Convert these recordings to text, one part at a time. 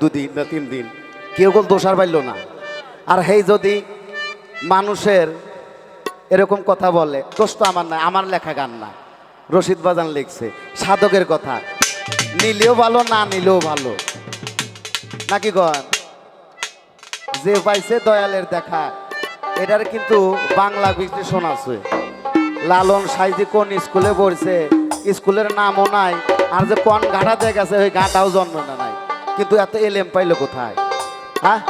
দুদিন না 3 দিন কেউ কোন দোষার পাইল না। আর হেই যদি মানুষের এরকম কথা বলে, দোষ তো আমার না, আমার লেখা গান না, রশিদ বাজান লিখছে সাধকের কথা, নিলেও ভালো না নিলেও ভালো নাকি গন। যে পাইছে দয়ালের দেখা, এটার কিন্তু বাংলা বিশ্লেষণ আছে। লালন সাইজি কোন স্কুলে পড়ছে, স্কুলের নামও নাই, আর যে কোন ঘাটা দিয়ে গেছে ওই ঘাটাও জন্ম না নাই, কিন্তু এত এলেম পাইলো কোথায়? হ্যাঁ,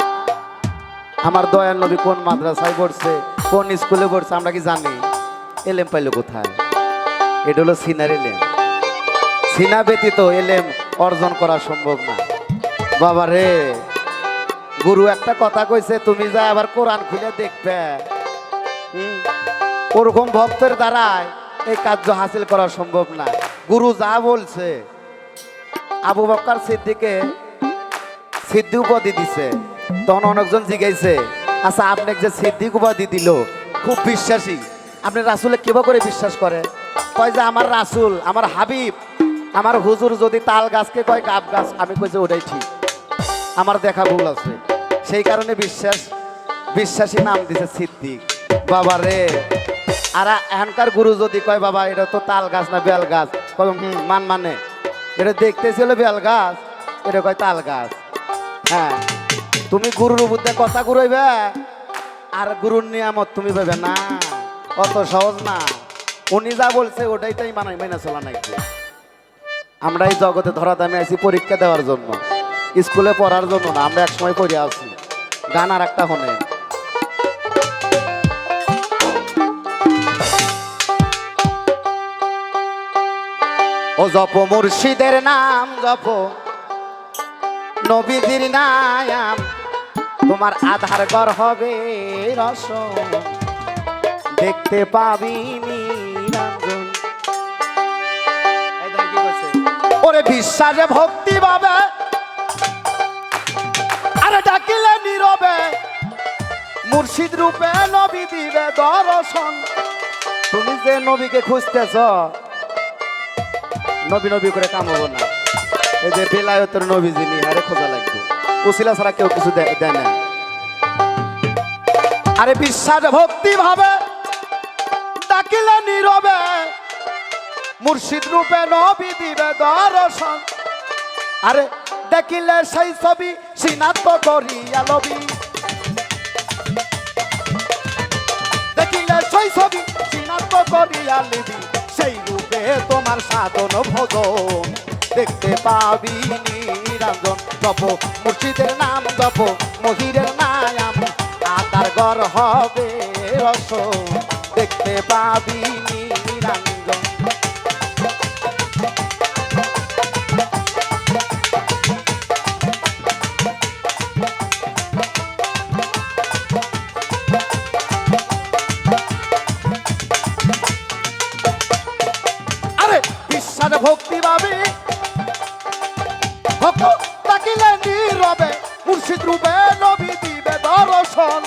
আমার দয়াল নবী কোন মাদ্রাসায় পড়ছে, কোন স্কুলে পড়ছে আমরা কি জানি? এলেম পাইলো কোথায়? এটা হলো সিনার এলেম। সিনা ব্যতীত এলেম অর্জন করা সম্ভব না। বাবা রে, গুরু একটা কথা কইছে, তুমি যা আবার কোরআন খুলে দেখবে, ওরকম ভক্তের দ্বারাই এই কার্য হাসিল করা সম্ভব না। গুরু যা বলছে, আবু বকর সিদ্দিকে সিদ্দিক উপাধি দিছে, তখন অনেকজন জিজ্ঞাসে, আচ্ছা আপনাকে যে সিদ্দিক উপাধি দিল, খুব বিশ্বাসী, আপনি রাসূলে কিভাবে করে বিশ্বাস করে? কয় যে আমার রাসূল, আমার হাবিব, আমার হুজুর যদি তাল গাছকে কয় গাব গাছ, আমি কই যে ওটাই ঠিক, আমার দেখা ভুল আছে, সেই কারণে বিশ্বাসী নাম দিছে সিদ্দিক। বাবা রে, আর এখনকার গুরু যদি কয় বাবা এটা তো তাল গাছ না বেল গাছ, কয় মানে এটা দেখতেছিল বেল গাছ, এটা কয় তাল গাছ। হ্যাঁ, তুমি গুরুর বুদ্ধে কথা ঘুরাইবে আর গুরুর নিয়ামত তুমি পাবে না, অত সহজ না। উনি যা বলছে ওটাই তাই মাইনা চলা নাকি। আমরা এই জগতে ধরা দামে আছি পরীক্ষা দেওয়ার জন্য, স্কুলে পড়ার জন্য না। আমরা একসময় পড়ে আছি। গান আর একটা হনে, ও জপ মুর্শিদের নাম জপ, নবীজির নাম, তোমার আধার ঘর হবে রসন, দেখতে পাবি নিরঞ্জন। ওরে বিশ্বাসে ভক্তি পাবে, আরে ডাকিলে নীরবে, মুর্শিদ রূপে নবী দিবে দর্শন। তুমি যে নবীকে খুঁজতেছ, নবী নবী করে কাম হবো না। এই যে বেলায়েতের নবী যিনি, আরে খোঁজা লাগবে, উসিলা ছাড়া কেউ কিছু দেয় না। আরে বিশ্বাস ভক্তি ভাবে ডাকিলে নীরবে, মুর্শিদ রূপে নবী দিবে দর্শন। আরে দেখিলে সেই ছবি সিনাত করিয়া লবি, দেখিলে সেই ছবি সিনাত করিয়া লিবি, সেই রূপে তোমার সাধন ভজন, দেখতে পাবি নিরঞ্জন। জপ মুর্শিদের নাম জপ, মহিরের নাম, আতার ঘর হবে রসন, দেখতে পাবি নিরঞ্জন। আরে বিশ্বাস ভক্তি পাবি, ভক্ত ডাকিলে নীরবে, মুর্শিদ রূপে নবী দিবে দর্শন।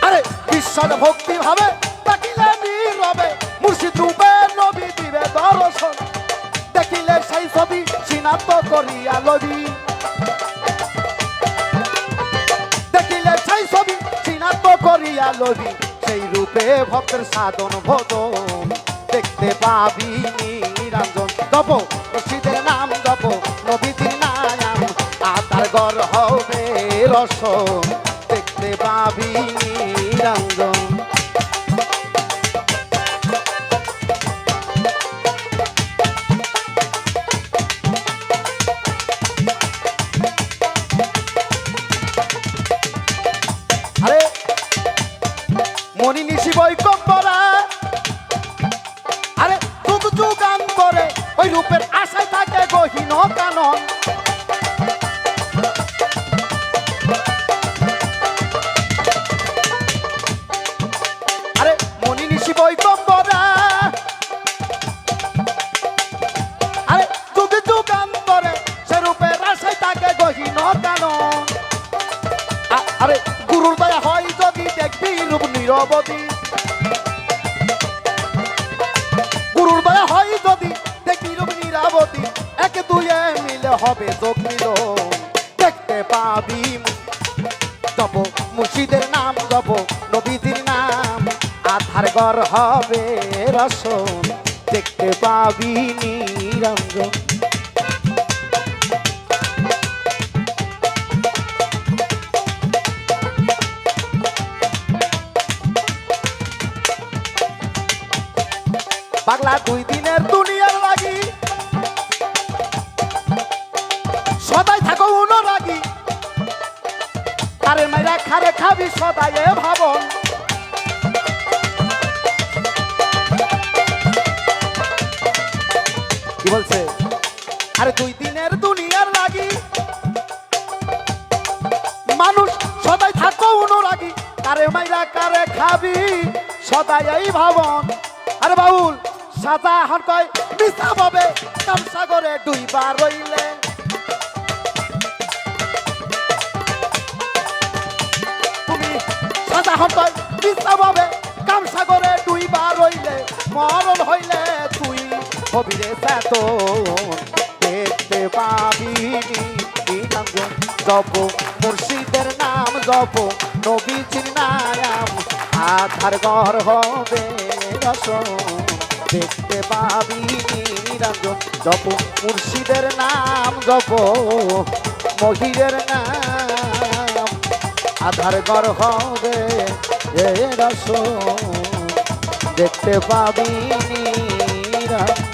আরে বিশ্বাস ভক্তি ভাবে ডাকিলে নীরবে, মুর্শিদ রূপে নবী দিবে দর্শন। দেখিলে সেই ছবি সিনাত করিয়া লবি, দেখিলে সেই ছবি সিনাত করিয়া লবি, সেই রূপে ভক্তের সাধন ভজন, দেখতে পাবি নিরঞ্জন। জপ মুর্শিদের নাম জপ, নবীজির নাম, আতার ঘর হবে রসন, দেখতে পাবি নিরঞ্জন। আরে মনি নিশি বৈকম্বরা, আরে যুগ যুগান করে ওই রূপের আশায় থাকে গহীন কানন। আরে মনি নিশি বৈকম্বরা, আরে যুগ যুগান করে সে রূপের আশায় থাকে গহীন কানন। আরে গুরুর দয়া হয় যদি দেখবি রূপ নিরবধি, গুরুর দয়া হয় নদী দেখবি রূপ নীরাবতী, একে দুয়ে মিলে হবে যোগ মিল, দেখতে পাবি জপ মুর্শিদের নাম, জপ নবীজির নাম, আধার ঘর হবে রসন, দেখতে পাবি নিরঞ্জন। পাগলা 2 দিনের দুনিয়ার লাগি, সদাই থাকো অনুরাগী, আরে মাইরা খারে খাবি সদাই এ ভাবন, কি বলছে? আরে 2 দিনের দুনিয়ার লাগি, মানুষ সদাই থাকো অনুরাগী, কারে মাইরা কারে খাবি সদাই এই ভাবন। আরে বাউল সাজা হন কয় মিছা ভাবে কাম সাগরে ডুইবা রইলে, তুমি সাজা হন কয় মিছা ভাবে কাম সাগরে ডুইবা রইলে, মরণ হইলে তুই হবি রে চেতন, দেখতে পাবি নিরঞ্জন, জপ মুর্শিদের নাম, জপ নবীজির নাম, আধার ঘর হবে রসন, দেখতে পাবি নিরঞ্জন, জপ মুর্শিদের নাম, জপ মহিরের নাম, আধার ঘর হবে রসন, দেখতে পাবি নিরঞ্জন।